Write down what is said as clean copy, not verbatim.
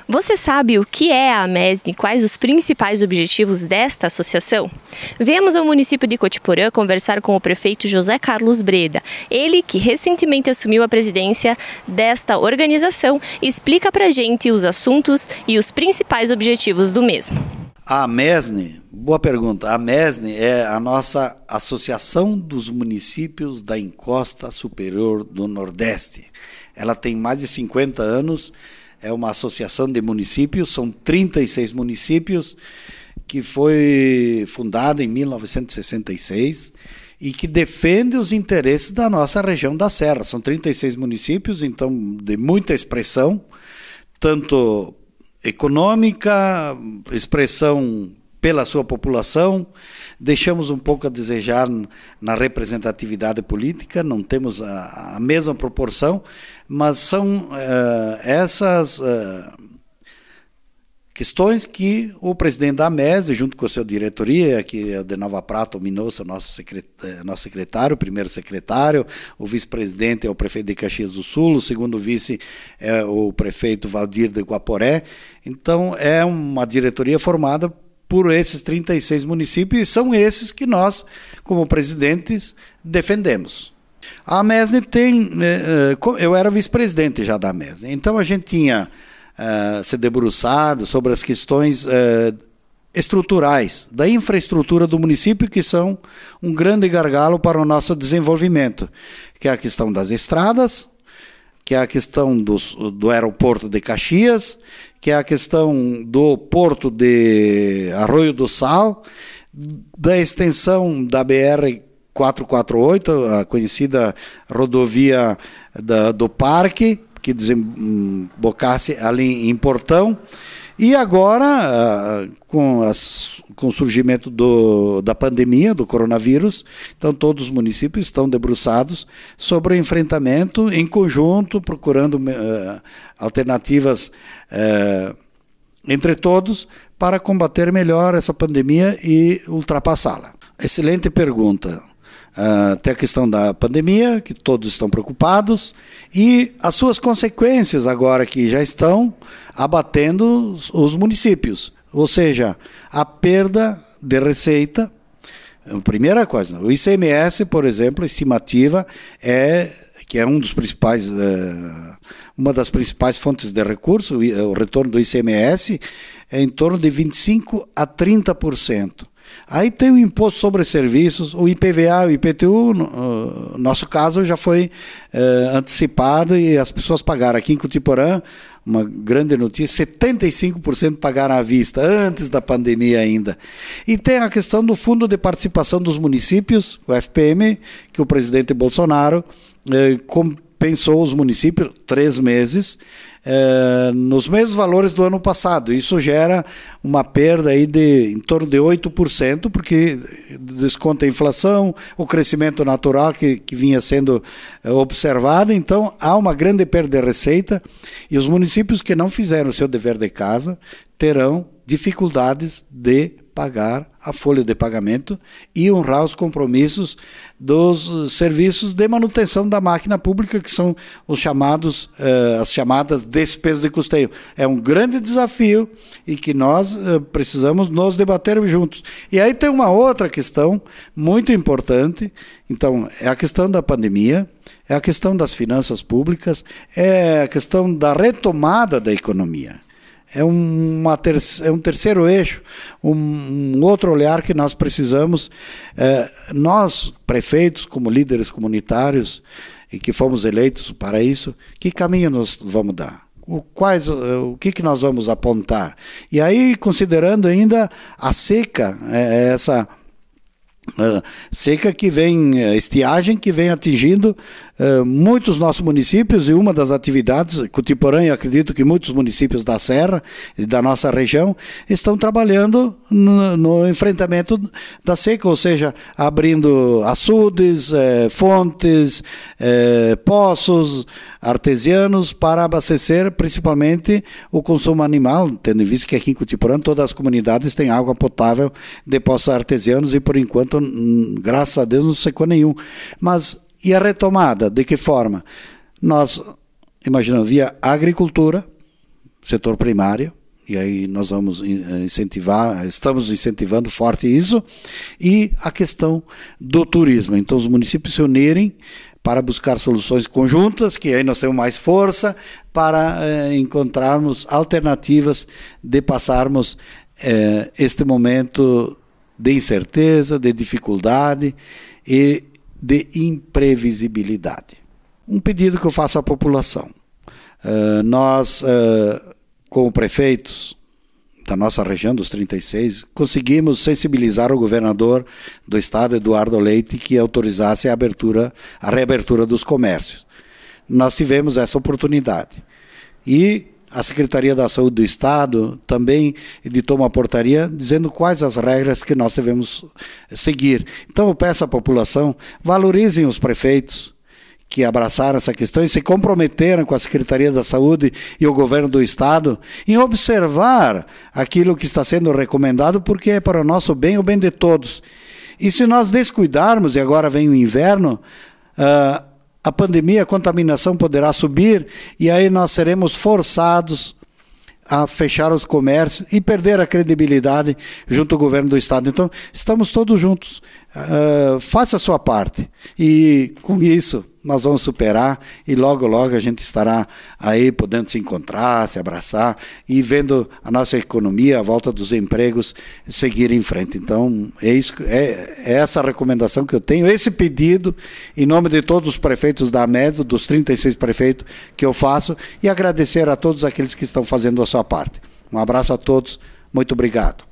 Você sabe o que é a Amesne e quais os principais objetivos desta associação? Viemos ao município de Cotiporã conversar com o prefeito José Carlos Breda. Ele, que recentemente assumiu a presidência desta organização, explica pra gente os assuntos e os principais objetivos do mesmo. A Amesne, boa pergunta. A Amesne é a nossa Associação dos Municípios da Encosta Superior do Nordeste. Ela tem mais de 50 anos, é uma associação de municípios, são 36 municípios, que foi fundada em 1966 e que defende os interesses da nossa região da Serra. São 36 municípios, então, de muita expressão, tanto econômica, expressão pela sua população. Deixamos um pouco a desejar na representatividade política, não temos a mesma proporção, mas são essas questões que o presidente da Amesne, junto com a sua diretoria, que é o de Nova Prata, o Minosso, nosso secretário, o primeiro secretário, o vice-presidente é o prefeito de Caxias do Sul, o segundo vice é o prefeito Valdir de Guaporé. Então, é uma diretoria formada por esses 36 municípios, e são esses que nós, como presidentes, defendemos. A Amesne tem... eu era vice-presidente já da Amesne, então a gente tinha se debruçado sobre as questões estruturais, da infraestrutura do município, que são um grande gargalo para o nosso desenvolvimento, que é a questão das estradas, que é a questão do aeroporto de Caxias, que é a questão do porto de Arroio do Sal, da extensão da BR-448, a conhecida rodovia do Parque, que desembocasse ali em Portão. E agora, com o surgimento da pandemia, do coronavírus, então todos os municípios estão debruçados sobre o enfrentamento em conjunto, procurando alternativas entre todos para combater melhor essa pandemia e ultrapassá-la. Excelente pergunta. Tem a questão da pandemia, que todos estão preocupados, e as suas consequências agora que já estão abatendo os municípios, ou seja, a perda de receita. Primeira coisa, o ICMS, por exemplo, a estimativa que é uma das principais fontes de recurso, o retorno do ICMS é em torno de 25% a 30%. Aí tem o imposto sobre serviços, o IPVA, o IPTU, no nosso caso já foi antecipado e as pessoas pagaram. Aqui em Cotiporã, uma grande notícia, 75% pagaram à vista, antes da pandemia ainda. E tem a questão do Fundo de Participação dos Municípios, o FPM, que o presidente Bolsonaro compensou os municípios 3 meses, nos mesmos valores do ano passado. Isso gera uma perda aí em torno de 8%, porque desconta a inflação, o crescimento natural que vinha sendo observado. Então, há uma grande perda de receita, e os municípios que não fizeram o seu dever de casa terão dificuldades de pagar a folha de pagamento e honrar os compromissos dos serviços de manutenção da máquina pública, que são as chamadas despesas de custeio. É um grande desafio e que nós precisamos nos debater juntos. E aí tem uma outra questão muito importante. Então, é a questão da pandemia, é a questão das finanças públicas, é a questão da retomada da economia. É um terceiro eixo, um outro olhar que nós precisamos. Nós, prefeitos, como líderes comunitários, e que fomos eleitos para isso, que caminho nós vamos dar? O que nós vamos apontar? E aí, considerando ainda a seca, essa seca que vem, estiagem que vem atingindo muitos nossos municípios, e uma das atividades, Cotiporã, e acredito que muitos municípios da Serra e da nossa região estão trabalhando no enfrentamento da seca, ou seja, abrindo açudes, fontes, poços artesianos para abastecer principalmente o consumo animal, tendo em vista que aqui em Cotiporã todas as comunidades têm água potável de poços artesianos e por enquanto, graças a Deus, não secou nenhum. Mas e a retomada, de que forma? Nós imaginamos via agricultura, setor primário, e aí nós vamos incentivar, estamos incentivando forte isso, e a questão do turismo. Então os municípios se unirem para buscar soluções conjuntas, que aí nós temos mais força para encontrarmos alternativas de passarmos este momento de incerteza, de dificuldade e de imprevisibilidade. Um pedido que eu faço à população. Nós, como prefeitos da nossa região, dos 36, conseguimos sensibilizar o governador do estado, Eduardo Leite, que autorizasse a reabertura dos comércios. Nós tivemos essa oportunidade. E a Secretaria da Saúde do Estado também editou uma portaria dizendo quais as regras que nós devemos seguir. Então eu peço à população, valorizem os prefeitos que abraçaram essa questão e se comprometeram com a Secretaria da Saúde e o governo do Estado em observar aquilo que está sendo recomendado, porque é para o nosso bem, o bem de todos. E se nós descuidarmos, e agora vem o inverno, a pandemia, a contaminação poderá subir e aí nós seremos forçados a fechar os comércios e perder a credibilidade junto ao governo do Estado. Então, estamos todos juntos. Faça a sua parte e com isso nós vamos superar e logo, logo a gente estará aí podendo se encontrar, se abraçar e vendo a nossa economia, a volta dos empregos seguir em frente. Então, é essa a recomendação que eu tenho, esse pedido em nome de todos os prefeitos da AMED, dos 36 prefeitos que eu faço, e agradecer a todos aqueles que estão fazendo a sua parte. Um abraço a todos, muito obrigado.